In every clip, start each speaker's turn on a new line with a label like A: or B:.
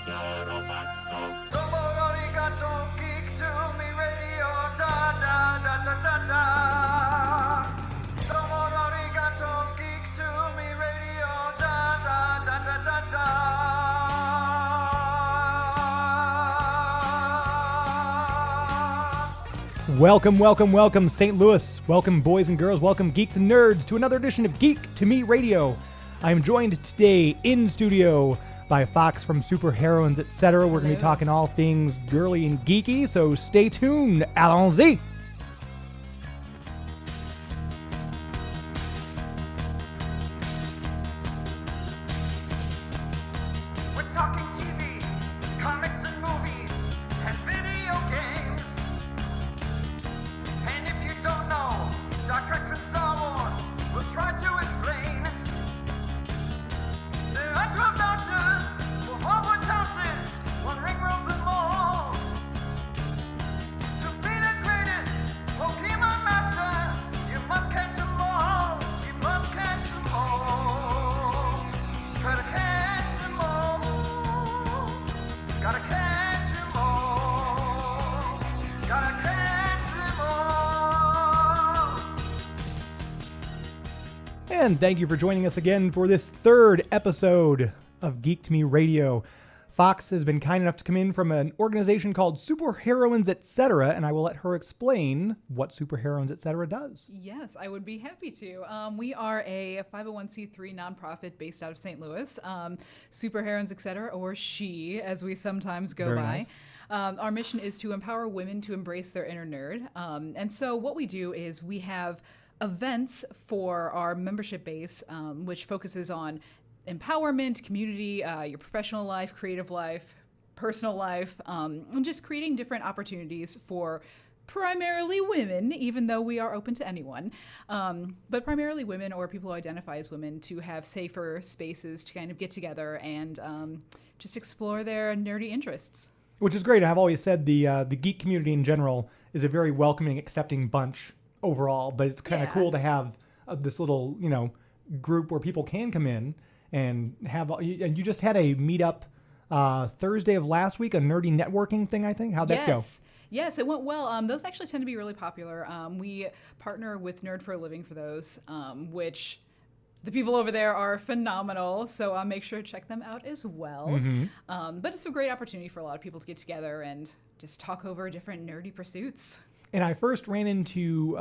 A: Geek to me radio, da da da da da da. Geek to me radio, da da da da da da.
B: Welcome, St. Louis. Welcome, boys and girls. Welcome, geeks and nerds, to another edition of Geek to Me Radio. I am joined today in studio by Fox from Super Heroines Etc. We're going to be talking all things girly and geeky, so stay tuned. Allons-y!
A: We're talking TV, comics and movies, and video games. And if you don't know Star Trek from Star Wars, we'll try to explain. There are 12 doctors for Hogwarts houses, one ring rules them all. To be the greatest Pokemon master, you must catch them all. You must catch them all. Try to catch them all. Gotta catch them all. Gotta catch them all.
B: And thank you for joining us again for this third episode of Geek to Me Radio. Fox has been kind enough to come in from an organization called Super Heroines Etc., and I will let her explain what Super Heroines Etc. does.
C: Yes, I would be happy to. We are a 501c3 nonprofit based out of St. Louis, Super Heroines Etc., or SHE, as we sometimes go
B: Very
C: by.
B: nice.
C: Our mission is to empower women to embrace their inner nerd. And so what we do is we have events for our membership base, which focuses on empowerment, community, your professional life, creative life, personal life, and just creating different opportunities for primarily women, even though we are open to anyone, but primarily women or people who identify as women to have safer spaces to kind of get together and just explore their nerdy interests.
B: Which is great. I've always said the geek community in general is a very welcoming, accepting bunch overall, but it's kind of cool to have this little, group where people can come in and have. And you just had a meetup Thursday of last week, a nerdy networking thing, I think. How'd that go?
C: Yes, it went well. Those actually tend to be really popular. We partner with Nerd for a Living for those, which the people over there are phenomenal. So make sure to check them out as well.
B: Mm-hmm.
C: But it's a great opportunity for a lot of people to get together and just talk over different nerdy pursuits.
B: And I first ran into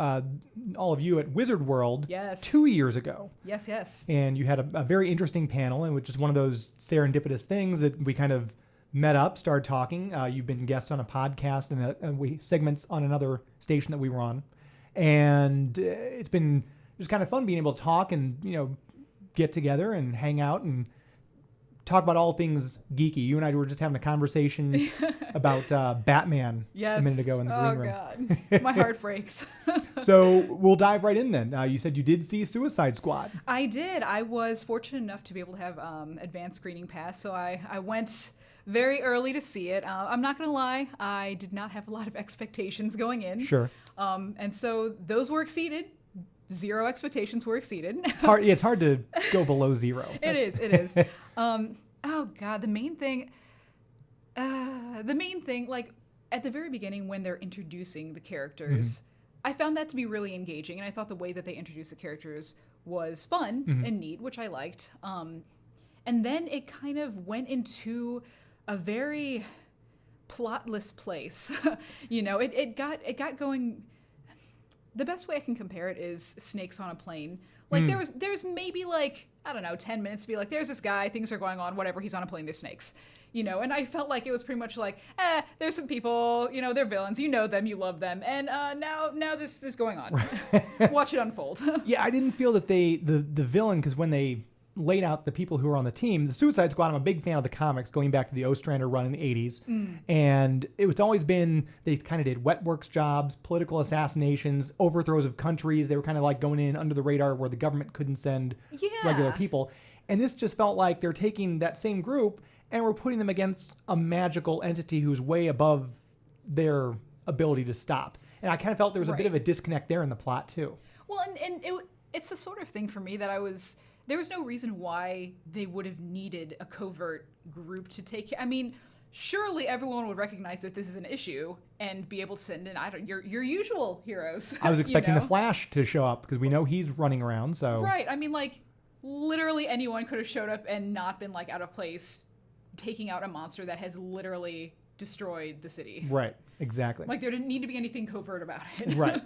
B: all of you at Wizard World 2 years ago.
C: Yes.
B: And you had a very interesting panel, and which is one of those serendipitous things that we kind of met up, started talking. You've been guest on a podcast and we segments on another station that we were on. And it's been just kind of fun being able to talk and, get together and hang out and talk about all things geeky. You and I were just having a conversation about Batman a minute ago in the green room.
C: Oh, God. My heart breaks.
B: So we'll dive right in then. You said you did see Suicide Squad.
C: I did. I was fortunate enough to be able to have advanced screening pass, so I went very early to see it. I'm not going to lie. I did not have a lot of expectations going in.
B: Sure.
C: And so those were exceeded. 0 expectations were exceeded.
B: It's hard to go below 0.
C: It is. Oh God, the main thing, like at the very beginning when they're introducing the characters, I found that to be really engaging, and I thought the way that they introduced the characters was fun and neat, which I liked. And then it kind of went into a very plotless place. It got going. The best way I can compare it is Snakes on a Plane. Like there's maybe 10 minutes to be like, there's this guy, things are going on, whatever, he's on a plane, there's snakes. And I felt like it was pretty much like, there's some people, they're villains, you know them, you love them, and now this is going on. Watch it unfold.
B: Yeah, I didn't feel that the villain, because when they laid out the people who were on the team, the Suicide Squad, I'm a big fan of the comics, going back to the Ostrander run in the 80s. And it's always been, they kind of did wet works jobs, political assassinations, overthrows of countries. They were kind of like going in under the radar where the government couldn't send regular people. And this just felt like they're taking that same group and we're putting them against a magical entity who's way above their ability to stop. And I kind of felt there was a bit of a disconnect there in the plot too.
C: Well, and it's the sort of thing for me that I was there was no reason why they would have needed a covert group to take. I mean, surely everyone would recognize that this is an issue and be able to send in your usual heroes.
B: I was expecting
C: you
B: the Flash to show up because we know he's running around. So
C: right. I mean, like literally anyone could have showed up and not been like out of place, taking out a monster that has literally destroyed the city.
B: Right. Exactly.
C: Like there didn't need to be anything covert about it.
B: Right.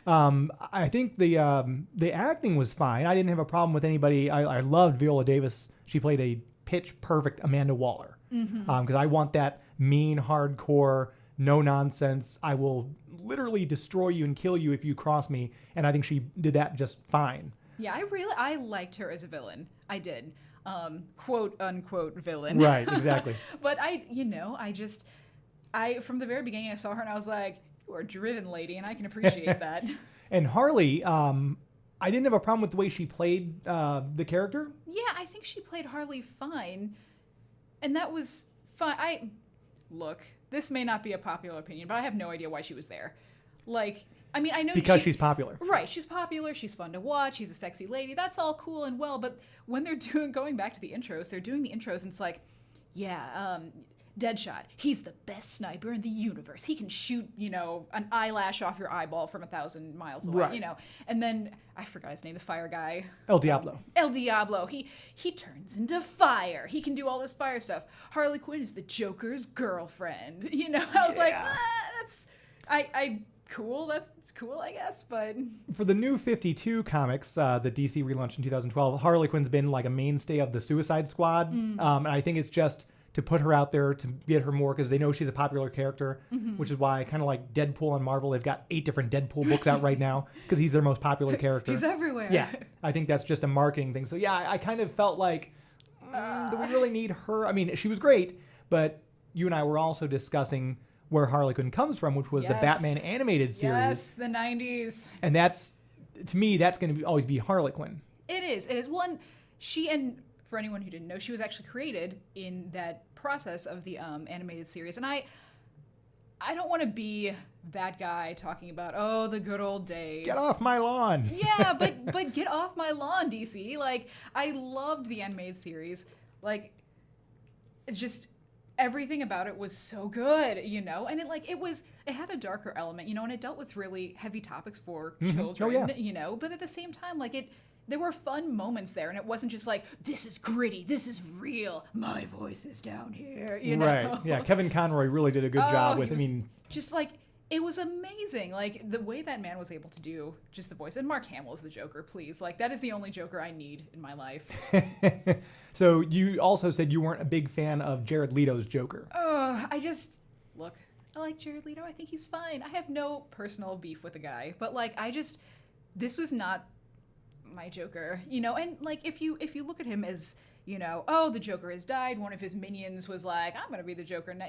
B: I think the acting was fine. I didn't have a problem with anybody. I loved Viola Davis. She played a pitch perfect Amanda Waller. Because I want that mean, hardcore, no nonsense. I will literally destroy you and kill you if you cross me. And I think she did that just fine.
C: Yeah, I liked her as a villain. I did. Quote unquote villain.
B: Right. Exactly.
C: But I from the very beginning I saw her and I was like, you are a driven lady, and I can appreciate that.
B: And Harley, I didn't have a problem with the way she played the character.
C: Yeah, I think she played Harley fine, and that was fine. Look, this may not be a popular opinion, but I have no idea why she was there. Like, I mean, I know
B: because she's popular.
C: Right, she's popular, she's fun to watch, she's a sexy lady. That's all cool and well, but when they're going back to the intros, they're doing the intros, and it's like, yeah, Deadshot, he's the best sniper in the universe. He can shoot, an eyelash off your eyeball from 1,000 miles away,
B: right.
C: And then, I forgot his name, the fire guy.
B: El Diablo.
C: El Diablo. He turns into fire. He can do all this fire stuff. Harley Quinn is the Joker's girlfriend. I was like, that's... cool. That's cool, I guess, but...
B: For the new 52 comics, the DC relaunched in 2012, Harley Quinn's been like a mainstay of the Suicide Squad. And I think it's just to put her out there to get her more because they know she's a popular character, which is why kind of like Deadpool and Marvel, they've got 8 different Deadpool books out right now because he's their most popular character.
C: He's everywhere.
B: Yeah, I think that's just a marketing thing. So yeah, I kind of felt like, do we really need her? I mean, she was great, but you and I were also discussing where Harlequin comes from, which was the Batman animated series.
C: Yes, the 90s.
B: And that's, to me, that's going to always be Harlequin.
C: It is. One, and for anyone who didn't know, she was actually created in that process of the animated series. And I don't want to be that guy talking about, the good old days.
B: Get off my lawn.
C: Yeah, but get off my lawn, DC. Like, I loved the animated series. Like, it's just... everything about it was so good, and it had a darker element, and it dealt with really heavy topics for children, but at the same time, there were fun moments there, and it wasn't just like, this is gritty, this is real, my voice is down here,
B: Right, yeah, Kevin Conroy really did a good job with,
C: just like, it was amazing, like, the way that man was able to do just the voice, and Mark Hamill is the Joker, please, like, that is the only Joker I need in my life.
B: So you also said you weren't a big fan of Jared Leto's Joker.
C: Look, I like Jared Leto, I think he's fine, I have no personal beef with the guy, but, this was not my Joker, and, if you look at him as, the Joker has died, one of his minions was like, I'm gonna be the Joker now,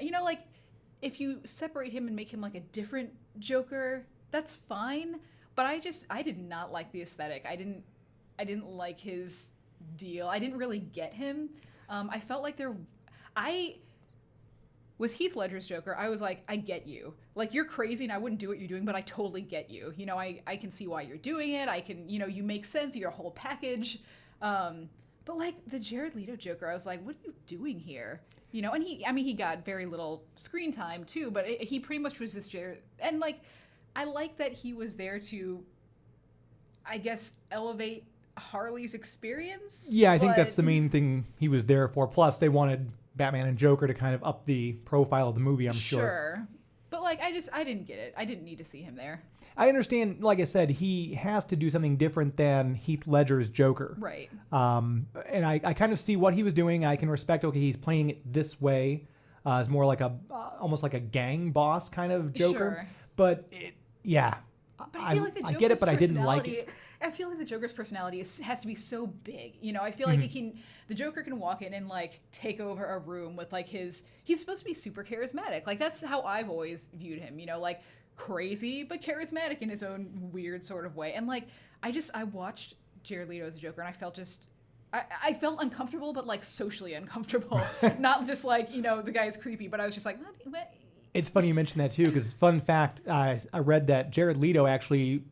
C: if you separate him and make him like a different Joker, that's fine. But I did not like the aesthetic. I didn't like his deal. I didn't really get him. I felt like with Heath Ledger's Joker, I was like, I get you. Like, you're crazy and I wouldn't do what you're doing, but I totally get you. I can see why you're doing it. I can, you make sense. You're a whole package. But the Jared Leto Joker, I was like, what are you doing here? And he got very little screen time too, but he pretty much was this Jared, and I like that he was there to, I guess, elevate Harley's experience.
B: Yeah, I think that's the main thing he was there for. Plus, they wanted Batman and Joker to kind of up the profile of the movie, I'm sure.
C: Sure. But I didn't get it. I didn't need to see him there.
B: I understand, like I said, he has to do something different than Heath Ledger's Joker.
C: Right.
B: And I kind of see what he was doing. I can respect, okay, he's playing it this way. It's more like almost like a gang boss kind of Joker.
C: Sure.
B: But
C: I feel like the Joker's
B: I get it, but I didn't like it.
C: I feel like the Joker's personality has to be so big. I feel like the Joker can walk in and take over a room with he's supposed to be super charismatic. That's how I've always viewed him, crazy but charismatic in his own weird sort of way. And I watched Jared Leto as a Joker and I felt I felt uncomfortable, but socially uncomfortable. Not just the guy is creepy, but I was just like, what?
B: It's funny you mentioned that too, because fun fact, I read that Jared Leto actually,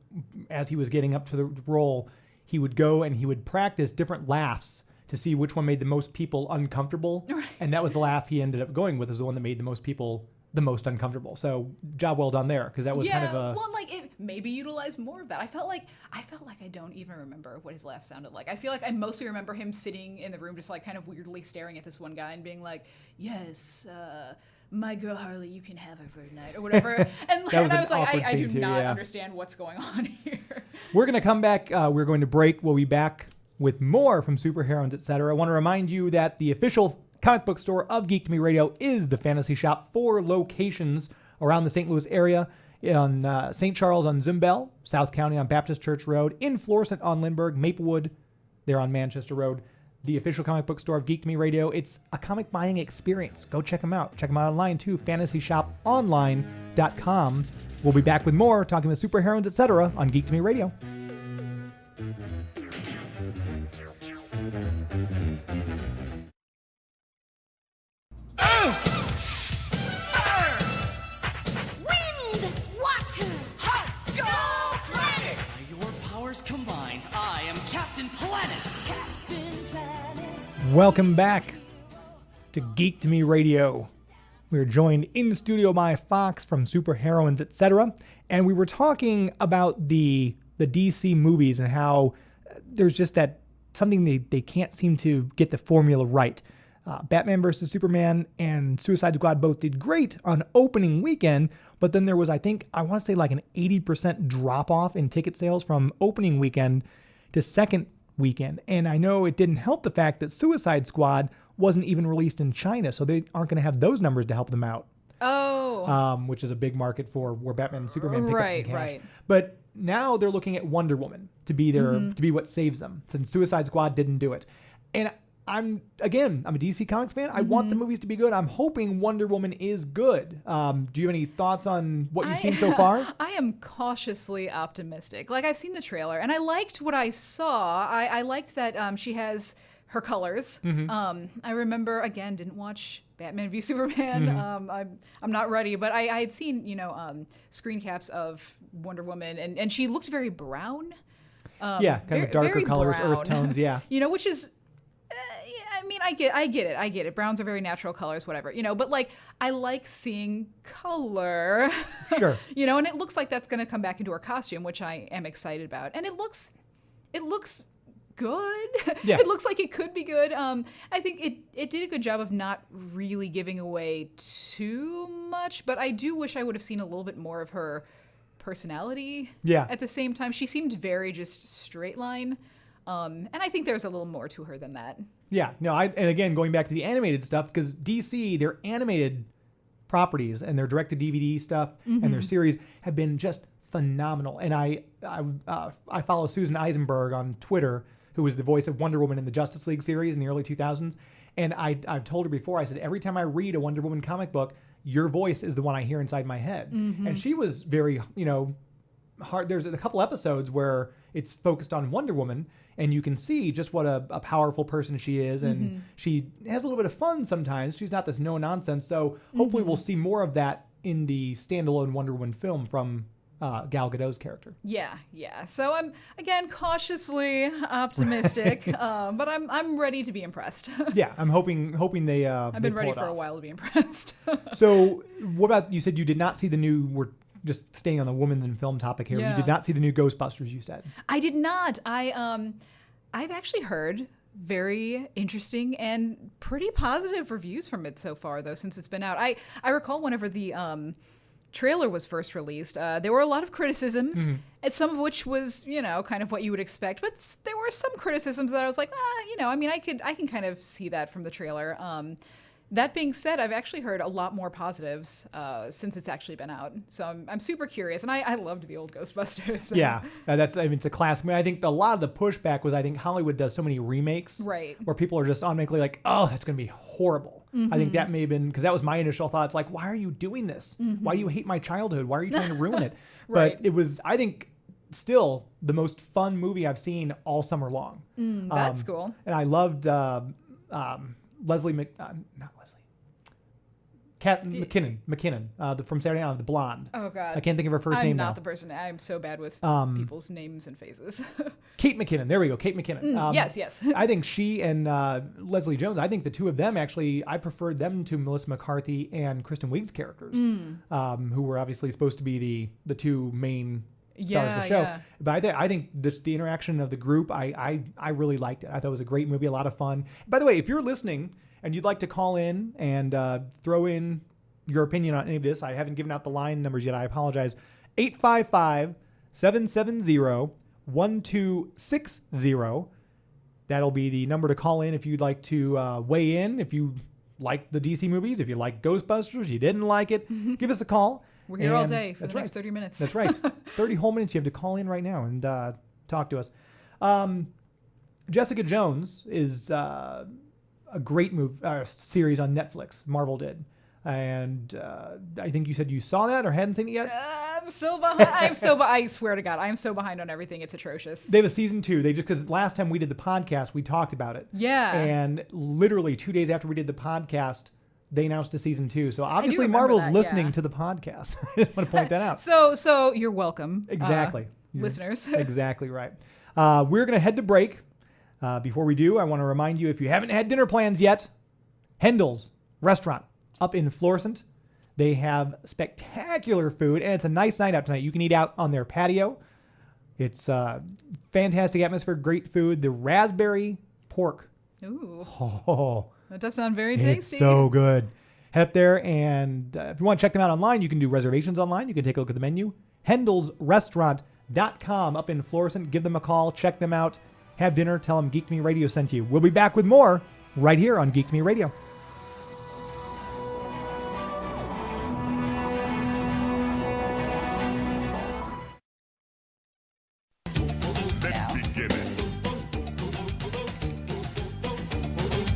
B: as he was getting up to the role, he would go and he would practice different laughs to see which one made the most people uncomfortable.
C: Right.
B: And that was the laugh he ended up going with, is the one that made the most people the most uncomfortable. So job well done there, because that was kind of a...
C: well, like, it maybe utilize more of that. I felt like I don't even remember what his laugh sounded like. I feel like I mostly remember him sitting in the room just like kind of weirdly staring at this one guy and being like, yes, my girl Harley, you can have her for a night or whatever. And,
B: That was
C: and I
B: an
C: was like,
B: awkward
C: I do
B: scene too,
C: not
B: yeah.
C: understand what's going on here.
B: We're going to come back. We're going to break. We'll be back with more from Super Heroines Etc. I want to remind you that the official comic book store of Geek to Me Radio is the Fantasy Shop. 4 locations around the St. Louis area. In St. Charles on Zimbel, South County on Baptist Church Road, in Florissant on Lindbergh, Maplewood, there on Manchester Road. The official comic book store of Geek to Me Radio. It's a comic buying experience. Go check them out. Check them out online too, fantasyshoponline.com. We'll be back with more, talking with Super Heroines Etc. on Geek to Me Radio.
D: Wind! Water!
A: Hot! Go Planet! By your powers combined, I am Captain Planet!
D: Captain Planet!
B: Welcome back to Geek to Me Radio. We are joined in studio by Fox from Super Heroines Etc. And we were talking about the DC movies and how there's just that something they can't seem to get the formula right. Batman vs. Superman and Suicide Squad both did great on opening weekend, but then there was, I want to say like an 80% drop off in ticket sales from opening weekend to second weekend. And I know it didn't help the fact that Suicide Squad wasn't even released in China, so they aren't going to have those numbers to help them out.
C: Oh.
B: Which is a big market for where Batman and Superman pick up some cash.
C: Right.
B: But now they're looking at Wonder Woman to be their to be what saves them, since Suicide Squad didn't do it. And I'm a DC Comics fan. I want the movies to be good. I'm hoping Wonder Woman is good. Do you have any thoughts on what you've seen so far?
C: I am cautiously optimistic. Like, I've seen the trailer and I liked what I saw. I liked that she has her colors. I remember, again, didn't watch Batman v Superman. I'm not ready, but I had seen, screen caps of Wonder Woman and she looked very brown.
B: Yeah, kind of darker colors,
C: brown.
B: earth tones, yeah.
C: Which is, I mean, I get it. Browns are very natural colors, whatever, but like, I like seeing color.
B: Sure.
C: And it looks like that's going to come back into her costume, which I am excited about. And it looks good.
B: Yeah.
C: It looks like it could be good. I think it did a good job of not really giving away too much, but I do wish I would have seen a little bit more of her personality.
B: Yeah.
C: At the same time, she seemed very just straight line. And I think there's a little more to her than that.
B: Yeah, no, and again, going back to the animated stuff, because DC, their animated properties and their direct-to-DVD stuff and their series have been just phenomenal. And I follow Susan Eisenberg on Twitter, who was the voice of Wonder Woman in the Justice League series in the early 2000s. And I've told her before, I said, every time I read a Wonder Woman comic book, your voice is the one I hear inside my head. And she was very, hard. There's a couple episodes where it's focused on Wonder Woman, and you can see just what a powerful person she is, and she has a little bit of fun sometimes. She's not this no-nonsense, so hopefully we'll see more of that in the standalone Wonder Woman film from Gal Gadot's character.
C: Yeah. So I'm, again, cautiously optimistic, but I'm ready to be impressed.
B: Yeah, I'm hoping they
C: I've been ready for a while to be impressed.
B: So what about, you said you did not see the new, we're just staying on the women's in film topic here.
C: Yeah.
B: You did not see the new Ghostbusters, you said.
C: I did not. I've actually heard very interesting and pretty positive reviews from it so far, though, since it's been out. I recall whenever the trailer was first released, there were a lot of criticisms, and some of which was, kind of what you would expect. But there were some criticisms that I was like, I can kind of see that from the trailer. That being said, I've actually heard a lot more positives since it's actually been out. So I'm super curious, and I loved the old Ghostbusters. So. Yeah,
B: it's a classic. I think a lot of the pushback was, I think Hollywood does so many remakes,
C: right,
B: where people are just automatically like, oh, that's going to be horrible. I think that may have been, because that was my initial thought. It's like, why are you doing this? Why do you hate my childhood? Why are you trying to ruin it?
C: Right.
B: But it was, I think, still the most fun movie I've seen all summer long.
C: That's cool.
B: And I loved Kat McKinnon, from Saturday Night Live, the blonde.
C: Oh God,
B: I can't think of her first
C: I'm
B: name
C: not
B: now.
C: the person. I'm so bad with people's names and faces.
B: Kate McKinnon. There we go. Kate McKinnon.
C: Yes.
B: I think she and Leslie Jones, I think the two of them actually, I preferred them to Melissa McCarthy and Kristen Wiig's characters, who were obviously supposed to be the two main stars of the show.
C: Yeah.
B: But I think the interaction of the group, I really liked it. I thought it was a great movie, a lot of fun. By the way, if you're listening and you'd like to call in and throw in your opinion on any of this, I haven't given out the line numbers yet. I apologize. 855-770-1260. That'll be the number to call in if you'd like to weigh in. If you like the DC movies, if you like Ghostbusters, you didn't like it, give us a call.
C: We're here all day for
B: that's
C: the next
B: right.
C: 30 minutes.
B: That's right. 30 whole minutes. You have to call in right now and talk to us. Jessica Jones is a great series on Netflix. Marvel did. And I think you said you saw that or hadn't seen it yet?
C: I'm so behind. I swear to God, I'm so behind on everything. It's atrocious.
B: They have a season 2. Because last time we did the podcast, we talked about it.
C: Yeah.
B: And literally 2 days after we did the podcast, they announced a season 2. So obviously
C: remember
B: Marvel's
C: that,
B: listening
C: yeah.
B: to the podcast. I just want to point that out.
C: So you're welcome.
B: Exactly.
C: Listeners.
B: Exactly right. We're going to head to break. Before we do, I want to remind you, if you haven't had dinner plans yet, Hendel's Restaurant up in Florissant. They have spectacular food, and it's a nice night out tonight. You can eat out on their patio. It's fantastic atmosphere, great food. The raspberry pork.
C: Ooh.
B: Oh,
C: That does sound very tasty.
B: it's so good. Head up there, and if you want to check them out online, you can do reservations online. You can take a look at the menu. HendelsRestaurant.com up in Florissant. Give them a call. Check them out. Have dinner. Tell them Geek to Me Radio sent you. We'll be back with more right here on Geek to Me Radio.
E: Let's begin it.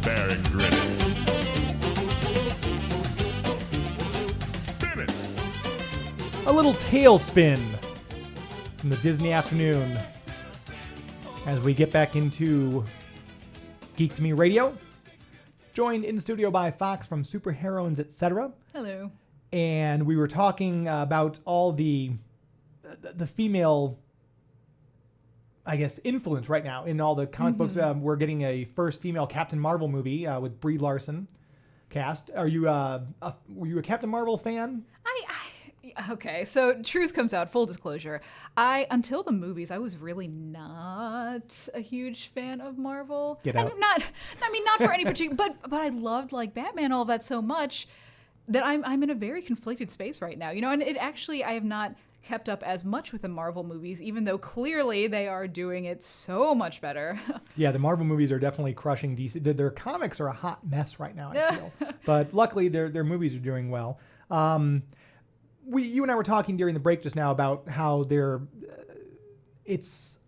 E: Bear and grin it. Spin it.
B: A little tailspin from the Disney afternoon as we get back into Geek to Me Radio. Joined in studio by Fox from Super Heroines Etc.
C: Hello.
B: And we were talking about all the female, I guess, influence right now in all the comic books. We're getting a first female Captain Marvel movie with Brie Larson cast. Are you were you a Captain Marvel fan?
C: Okay, so truth comes out, full disclosure. Until the movies, I was really not a huge fan of Marvel.
B: Get out.
C: And not for any particular, but I loved like Batman, all of that so much that I'm in a very conflicted space right now. And it actually, I have not kept up as much with the Marvel movies, even though clearly they are doing it so much better.
B: Yeah, the Marvel movies are definitely crushing DC. Their comics are a hot mess right now, I feel. But luckily, their movies are doing well. You and I were talking during the break just now about how it's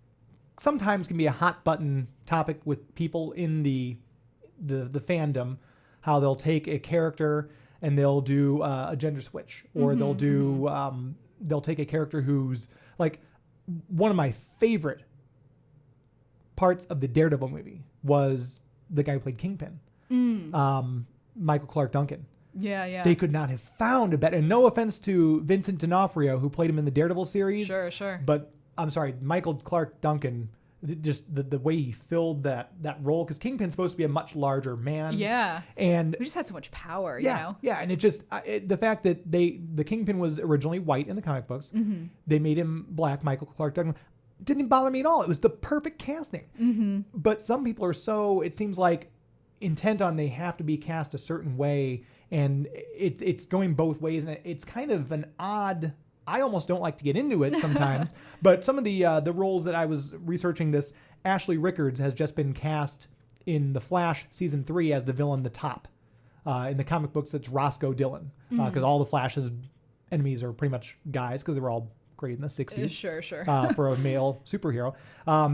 B: sometimes can be a hot button topic with people in the fandom, how they'll take a character and they'll do a gender switch, or they'll do they'll take a character who's like, one of my favorite parts of the Daredevil movie was the guy who played Kingpin, Michael Clark Duncan.
C: Yeah.
B: They could not have found a better. And no offense to Vincent D'Onofrio, who played him in the Daredevil series.
C: Sure.
B: But I'm sorry, Michael Clark Duncan, just the way he filled that role, because Kingpin's supposed to be a much larger man.
C: Yeah.
B: And
C: We just had so much power,
B: yeah,
C: you know?
B: yeah, and it just the fact that the Kingpin was originally white in the comic books, they made him black. Michael Clark Duncan didn't bother me at all. It was the perfect casting. But some people are so, it seems like, intent on they have to be cast a certain way, and it's going both ways, and it's kind of an odd. I almost don't like to get into it sometimes, but some of the roles that I was researching this, Ashley Rickards has just been cast in The Flash season 3 as the villain, the Top. In the comic books, it's Roscoe Dillon, because all the Flash's enemies are pretty much guys, because they were all great in the 60s.
C: Sure.
B: For a male superhero.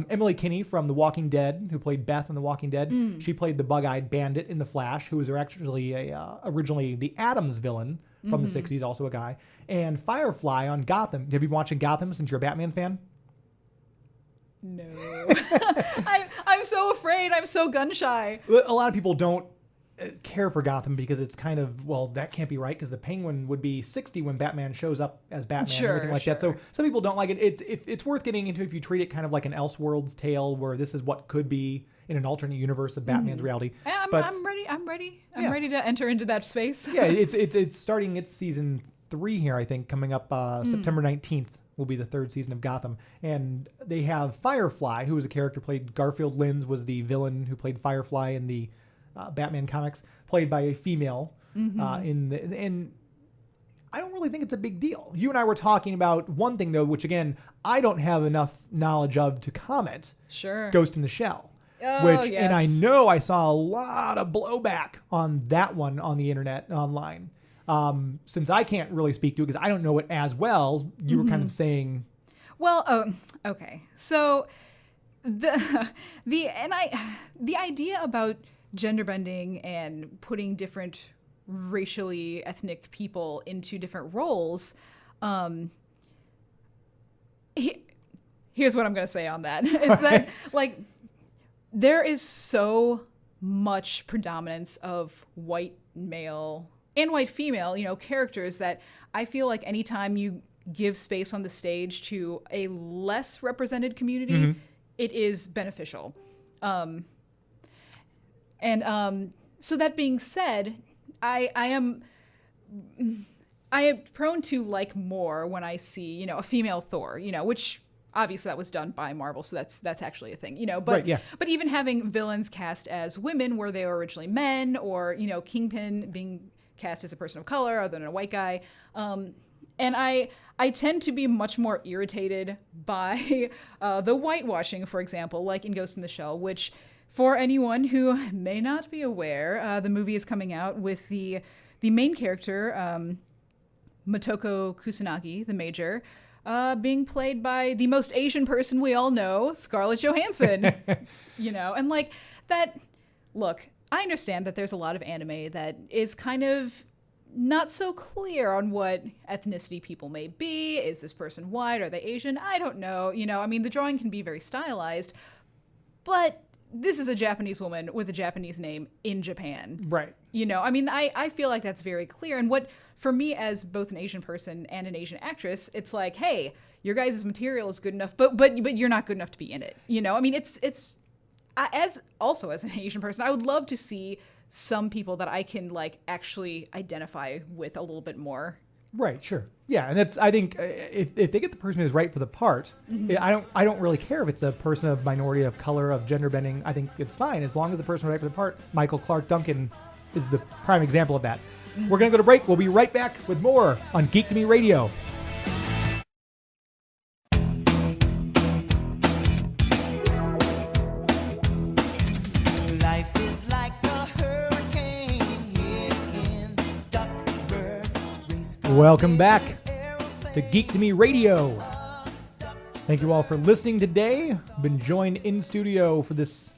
B: Emily Kinney from The Walking Dead, who played Beth in The Walking Dead, she played the Bug-Eyed Bandit in The Flash, who was actually originally the Addams villain from the 60s, also a guy. And Firefly on Gotham. Have you been watching Gotham since you're a Batman fan?
C: No. I'm so afraid. I'm so gun shy.
B: A lot of people don't. care for Gotham because it's kind of, well, that can't be right because the Penguin would be 60 when Batman shows up as Batman and everything like that. So some people don't like it. It's worth getting into if you treat it kind of like an Elseworlds tale where this is what could be in an alternate universe of Batman's reality.
C: I'm ready. I'm ready to enter into that space.
B: Yeah, it's starting its season 3 here, I think, coming up September 19th. Will be the 3rd season of Gotham. And they have Firefly, who was a character played, Garfield Lynns was the villain who played Firefly in the Batman comics, played by a female. And I don't really think it's a big deal. You and I were talking about one thing, though, which, again, I don't have enough knowledge of to comment.
C: Sure.
B: Ghost in the Shell.
C: Oh, yes.
B: And I know I saw a lot of blowback on that one on the internet, online. Since I can't really speak to it because I don't know it as well, you were kind of saying.
C: Well, okay. So the idea about gender bending and putting different racially ethnic people into different roles. Here's what I'm going to say on that. It's that like there is so much predominance of white male and white female, characters that I feel like anytime you give space on the stage to a less represented community, it is beneficial. So that being said, I am prone to like more when I see, a female Thor, which obviously that was done by Marvel, so that's actually a thing, but
B: right, yeah.
C: But even having villains cast as women where they were originally men, or Kingpin being cast as a person of color other than a white guy. And I tend to be much more irritated by the whitewashing, for example, like in Ghost in the Shell, which for anyone who may not be aware, the movie is coming out with the main character, Motoko Kusanagi, the Major, being played by the most Asian person we all know, Scarlett Johansson. And like that, look, I understand that there's a lot of anime that is kind of not so clear on what ethnicity people may be. Is this person white? Are they Asian? I don't know. The drawing can be very stylized, but this is a Japanese woman with a Japanese name in Japan.
B: Right.
C: I feel like that's very clear. And what, for me as both an Asian person and an Asian actress, it's like, hey, your guys' material is good enough, but you're not good enough to be in it. It's as an Asian person, I would love to see some people that I can like actually identify with a little bit more.
B: Right, sure. Yeah, and I think if they get the person who's right for the part, I don't really care if it's a person of minority, of color, of gender bending. I think it's fine as long as the person who's right for the part. Michael Clark Duncan is the prime example of that. We're going to go to break. We'll be right back with more on Geek to Me Radio. Welcome back to Geek to Me Radio. Thank you all for listening today. I've been joined in studio for this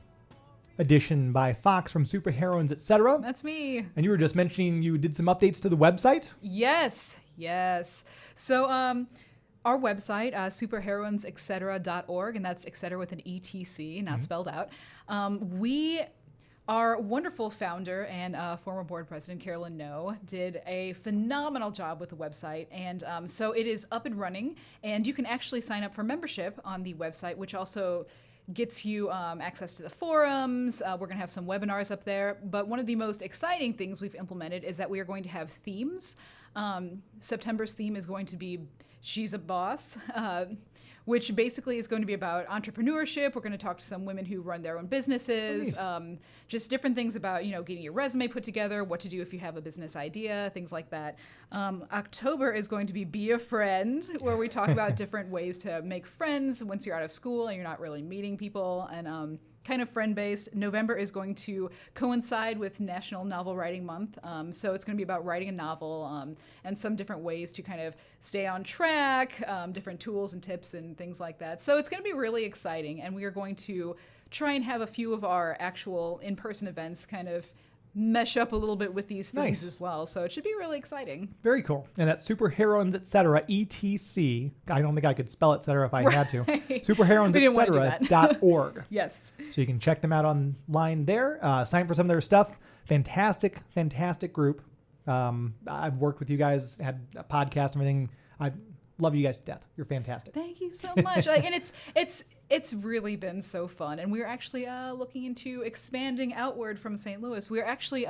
B: edition by Fox from Super Heroines Etc.
C: That's me.
B: And you were just mentioning you did some updates to the website?
C: Yes. So our website, superheroinesetc.org, and that's etc with an ETC, not spelled out. Our wonderful founder and former board president, Carolyn No, did a phenomenal job with the website. And so it is up and running. And you can actually sign up for membership on the website, which also gets you access to the forums. We're going to have some webinars up there. But one of the most exciting things we've implemented is that we are going to have themes. September's theme is going to be She's a Boss, which basically is going to be about entrepreneurship. We're going to talk to some women who run their own businesses, just different things about, getting your resume put together, what to do if you have a business idea, things like that. October is going to be a Friend, where we talk about different ways to make friends once you're out of school and you're not really meeting people, and kind of friend-based. November is going to coincide with National Novel Writing Month. So it's going to be about writing a novel and some different ways to kind of stay on track, different tools and tips and things like that. So it's going to be really exciting. And we are going to try and have a few of our actual in-person events kind of mesh up a little bit with these things
B: Nice.
C: as well. So it should be really exciting.
B: Very cool. And that's Super Heroines Etc. ETC. I don't think I could spell etc. if I had to. Superheroines
C: We didn't want to do that.
B: .org.
C: Yes.
B: So you can check them out online there. Sign for some of their stuff. Fantastic group. I've worked with you guys, had a podcast and everything. I love you guys to death. You're fantastic.
C: Thank you so much. And it's really been so fun. And we're actually looking into expanding outward from St. Louis. We're actually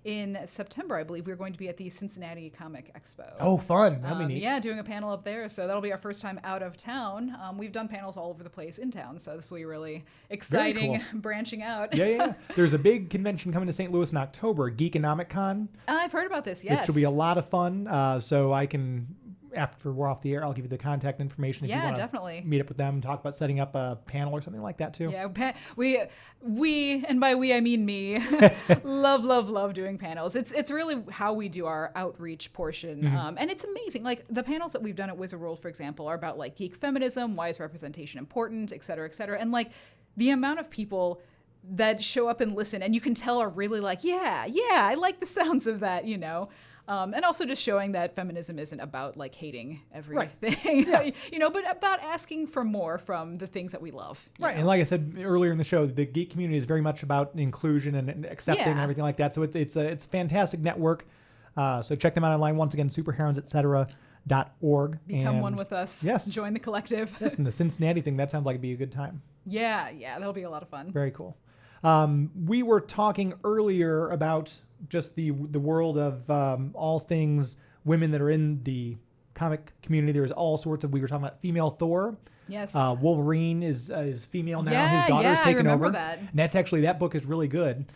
C: in September, I believe, we're going to be at the Cincinnati Comic Expo.
B: Oh, fun. That'd be neat.
C: Yeah, doing a panel up there. So that'll be our first time out of town. We've done panels all over the place in town. So this will be really exciting,
B: cool.
C: branching out.
B: Yeah. There's a big convention coming to St. Louis in October, Geek Con.
C: I've heard about this, yes.
B: Which will be a lot of fun. So I can, after we're off the air, I'll give you the contact information if you want
C: definitely.
B: to meet up with them, talk about setting up a panel or something like that too.
C: Yeah, we, and by we I mean me, love doing panels. It's really how we do our outreach portion, and it's amazing. Like the panels that we've done at Wizard World, for example, are about like geek feminism, why is representation important, et cetera, and like the amount of people that show up and listen, and you can tell are really like, yeah, I like the sounds of that, you know. And also just showing that feminism isn't about like hating everything, but about asking for more from the things that we love.
B: Right. And like I said earlier in the show, the geek community is very much about inclusion and accepting and everything like that. So it's a fantastic network. So check them out online. Once again, superheroines.etc.org.
C: Become one with us.
B: Yes.
C: Join the collective.
B: Yes. And the Cincinnati thing, that sounds like it'd be a good time.
C: Yeah. That'll be a lot of fun.
B: Very cool. We were talking earlier about just the world of all things women that are in the comic community. There's all sorts of. We were talking about female Thor.
C: Yes.
B: Wolverine is female now.
C: Yeah,
B: His daughter's taken
C: I remember
B: over.
C: that.
B: And that book is really good.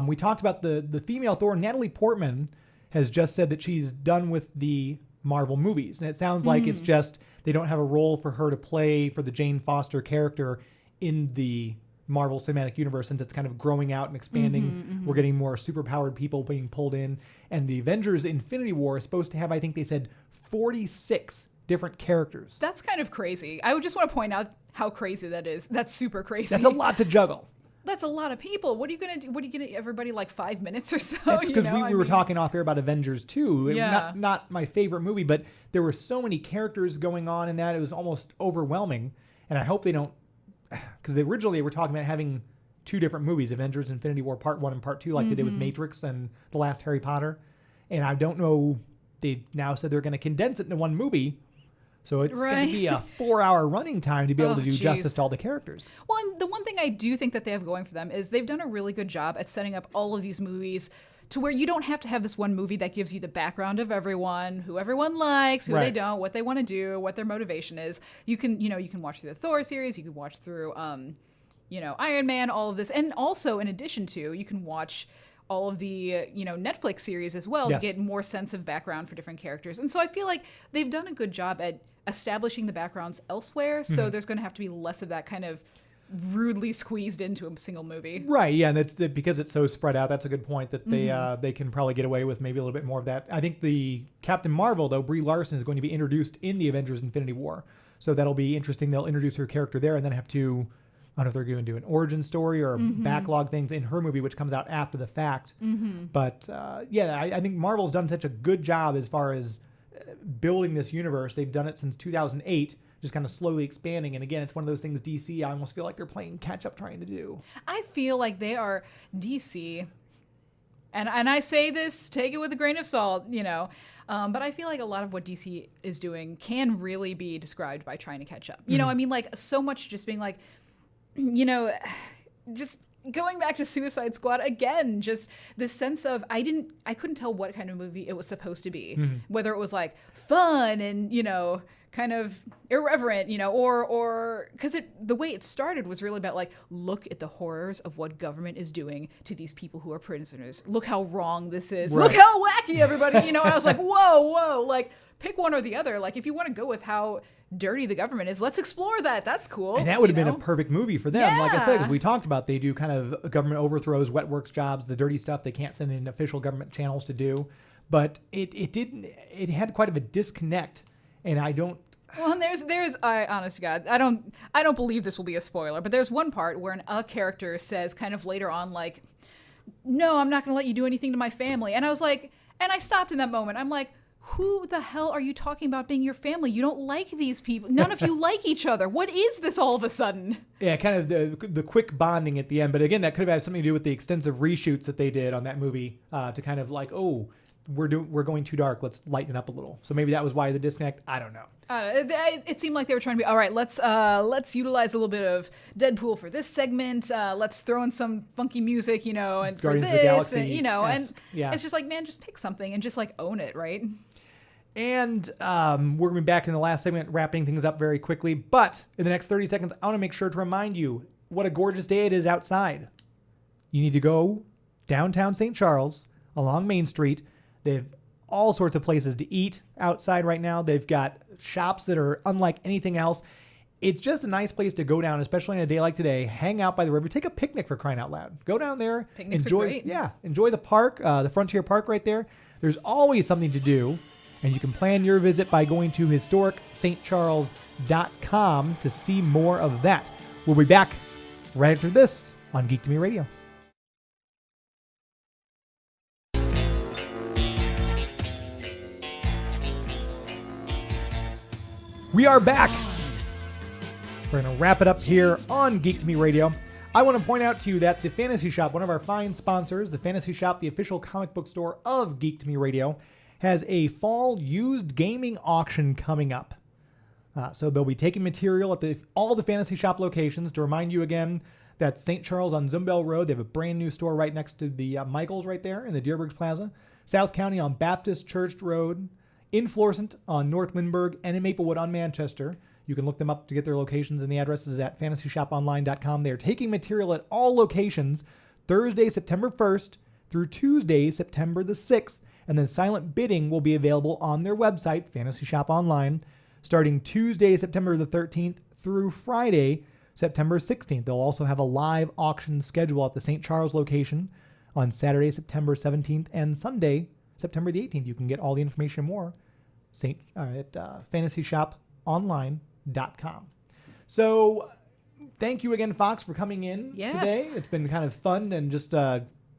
B: We talked about the female Thor. Natalie Portman has just said that she's done with the Marvel movies, and it sounds like it's just they don't have a role for her to play for the Jane Foster character in the Marvel Cinematic Universe, since it's kind of growing out and expanding. We're getting more superpowered people being pulled in. And the Avengers Infinity War is supposed to have, I think they said, 46 different characters.
C: That's kind of crazy. I would just want to point out how crazy that is. That's super crazy.
B: That's a lot to juggle.
C: That's a lot of people. What are you going to do? What are you going to everybody like 5 minutes or so?
B: That's because we were talking off air about Avengers 2.
C: Yeah.
B: Not my favorite movie, but there were so many characters going on in that. It was almost overwhelming. And I hope they don't, because originally they were talking about having two different movies, Avengers Infinity War Part 1 and Part 2, like they did with Matrix and The Last Harry Potter. And I don't know, they now said they're going to condense it into one movie. So it's going to be a 4-hour running time to be able to do justice to all the characters.
C: Well, and the one thing I do think that they have going for them is they've done a really good job at setting up all of these movies to where you don't have to have this one movie that gives you the background of everyone, who everyone likes, who they don't, what they want to do, what their motivation is. You can watch through the Thor series, you can watch through, Iron Man, all of this. And also, in addition to, you can watch all of the, Netflix series as well to get more sense of background for different characters. And so I feel like they've done a good job at establishing the backgrounds elsewhere. So there's going to have to be less of that kind of rudely squeezed into a single movie.
B: Right, yeah, and that's because it's so spread out. That's a good point that they can probably get away with maybe a little bit more of that. I think the Captain Marvel, though, Brie Larson is going to be introduced in the Avengers Infinity War. So that'll be interesting. They'll introduce her character there and then have to, I don't know if they're going to do an origin story or backlog things in her movie, which comes out after the fact. But I think Marvel's done such a good job as far as building this universe. They've done it since 2008. Just kind of slowly expanding. And again, it's one of those things DC, I almost feel like they're playing catch up trying to do.
C: I feel like they are DC. And I say this, take it with a grain of salt, but I feel like a lot of what DC is doing can really be described by trying to catch up. I mean, like so much just being like, just going back to Suicide Squad again, just the sense of I couldn't tell what kind of movie it was supposed to be, whether it was like fun and, kind of irreverent, or because the way it started was really about like, look at the horrors of what government is doing to these people who are prisoners. Look how wrong this is. Right. Look how wacky everybody, and I was like, whoa, like pick one or the other. Like if you want to go with how dirty the government is, let's explore that. That's cool.
B: And that would have been a perfect movie for them.
C: Yeah.
B: Like I said, as we talked about, they do kind of government overthrows, wet works jobs, the dirty stuff they can't send in official government channels to do. But it had quite of a disconnect. And I don't.
C: Well, and honest to God, I don't believe this will be a spoiler, but there's one part where a character says kind of later on, like, no, I'm not going to let you do anything to my family. And I was like, and I stopped in that moment. I'm like, who the hell are you talking about being your family? You don't like these people. None of you like each other. What is this all of a sudden?
B: Yeah, kind of the quick bonding at the end. But again, that could have had something to do with the extensive reshoots that they did on that movie to kind of like, oh, we're going too dark. Let's lighten it up a little. So maybe that was why the disconnect. I don't know.
C: It seemed like they were trying to be, all right, let's utilize a little bit of Deadpool for this segment. Let's throw in some funky music, and
B: Guardians
C: for
B: of the
C: this,
B: Galaxy,
C: and,
B: yes.
C: and
B: Yeah.
C: it's just like, man, just pick something and just like own it, right?
B: And we're going to be back in the last segment, wrapping things up very quickly. But in the next 30 seconds, I want to make sure to remind you what a gorgeous day it is outside. You need to go downtown St. Charles along Main Street. They have all sorts of places to eat outside right now. They've got shops that are unlike anything else. It's just a nice place to go down, especially on a day like today. Hang out by the river. Take a picnic, for crying out loud. Go down there.
C: Picnics
B: enjoy,
C: are great.
B: Yeah, enjoy the park, the Frontier Park right there. There's always something to do. And you can plan your visit by going to historicstcharles.com to see more of that. We'll be back right after this on Geek to Me Radio. We are back. We're going to wrap it up here on Geek to Me Radio. I want to point out to you that the Fantasy Shop, one of our fine sponsors, the Fantasy Shop, the official comic book store of Geek to Me Radio, has a fall used gaming auction coming up. So they'll be taking material at all the Fantasy Shop locations. To remind you again, that's St. Charles on Zumbell Road. They have a brand new store right next to the Michaels right there in the Deerbergs Plaza. South County on Baptist Church Road. In Florissant on North Lindbergh, and in Maplewood on Manchester. You can look them up to get their locations, and the address is at fantasyshoponline.com. They're taking material at all locations Thursday, September 1st through Tuesday, September the 6th. And then silent bidding will be available on their website, Fantasy Shop Online, starting Tuesday, September the 13th through Friday, September 16th. They'll also have a live auction schedule at the St. Charles location on Saturday, September 17th, and Sunday, September the 18th. You can get all the information more at fantasyshoponline.com. So thank you again, Fox, for coming in today. It's been kind of fun and just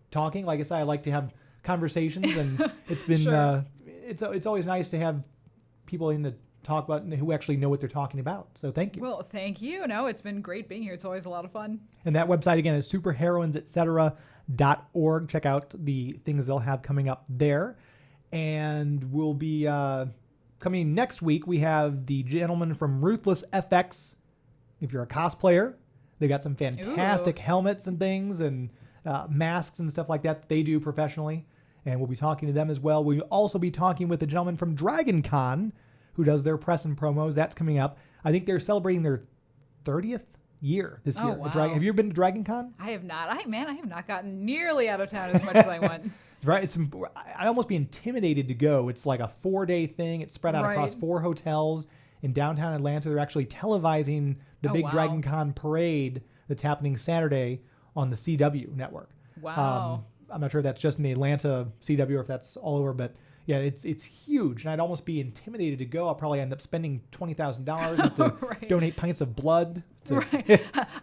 B: talking. Like I said, I like to have conversations, and it's been
C: Sure.
B: It's always nice to have people in to talk about who actually know what they're talking about. So thank you.
C: Well, thank you. No, it's been great being here. It's always a lot of fun.
B: And that website again is superheroines.etc.org. Check out the things they'll have coming up there. And we'll be coming next week. We have the gentleman from Ruthless FX. If you're a cosplayer, they got some fantastic helmets and things and masks and stuff like that they do professionally. And we'll be talking to them as well. We'll also be talking with the gentleman from Dragon Con who does their press and promos. That's coming up. I think they're celebrating their 30th year this year.
C: Wow.
B: Have you ever been to Dragon Con?
C: I have not. I have not gotten nearly out of town as much as I want.
B: Right, I'd almost be intimidated to go. It's like a 4-day thing. It's spread out across 4 hotels in downtown Atlanta. They're actually televising the big Dragon Con parade that's happening Saturday on the CW network.
C: Wow.
B: I'm not sure if that's just in the Atlanta CW or if that's all over, but yeah, it's huge. And I'd almost be intimidated to go. I'll probably end up spending $20,000 have to donate pints of blood.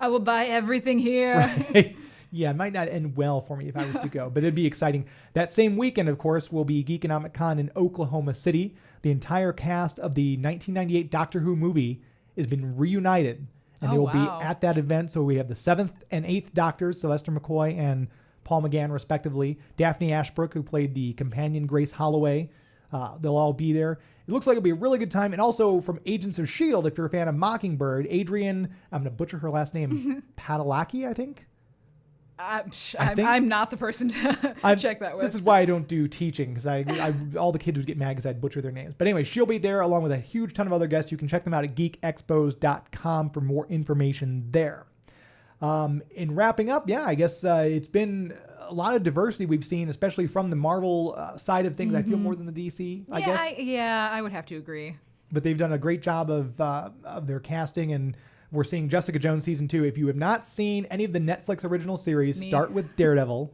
C: I will buy everything here.
B: Right. Yeah, it might not end well for me if I was to go, but it'd be exciting. That same weekend, of course, will be Geekonomic Con in Oklahoma City. The entire cast of the 1998 Doctor Who movie has been reunited, and they will be at that event. So we have the 7th and 8th Doctors, Sylvester McCoy and Paul McGann, respectively. Daphne Ashbrook, who played the companion Grace Holloway. They'll all be there. It looks like it'll be a really good time. And also from Agents of S.H.I.E.L.D., if you're a fan of Mockingbird, Adrian, I'm going to butcher her last name, Padalecki, I think.
C: I'm not the person to check that with.
B: This is why I don't do teaching, because I all the kids would get mad because I'd butcher their names. But anyway, she'll be there along with a huge ton of other guests. You can check them out at geekexpos.com for more information there. In wrapping up, I guess it's been a lot of diversity we've seen, especially from the Marvel side of things. I feel more than the DC, I guess.
C: I would have to agree.
B: But they've done a great job of their casting, and we're seeing Jessica Jones season 2. If you have not seen any of the Netflix original series, start with Daredevil,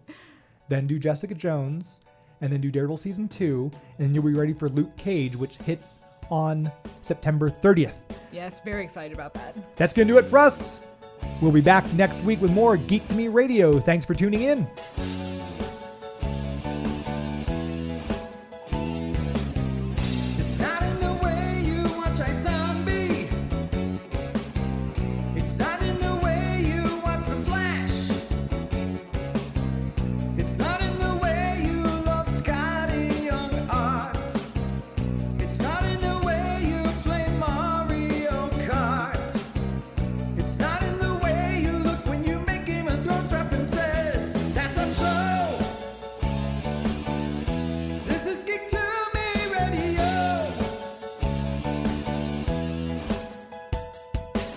B: then do Jessica Jones, and then do Daredevil season 2, and then you'll be ready for Luke Cage, which hits on September 30th.
C: Yes, very excited about that.
B: That's going to do it for us. We'll be back next week with more Geek to Me Radio. Thanks for tuning in.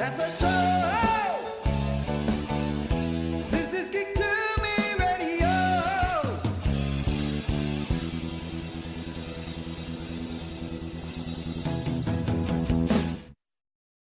A: That's a show.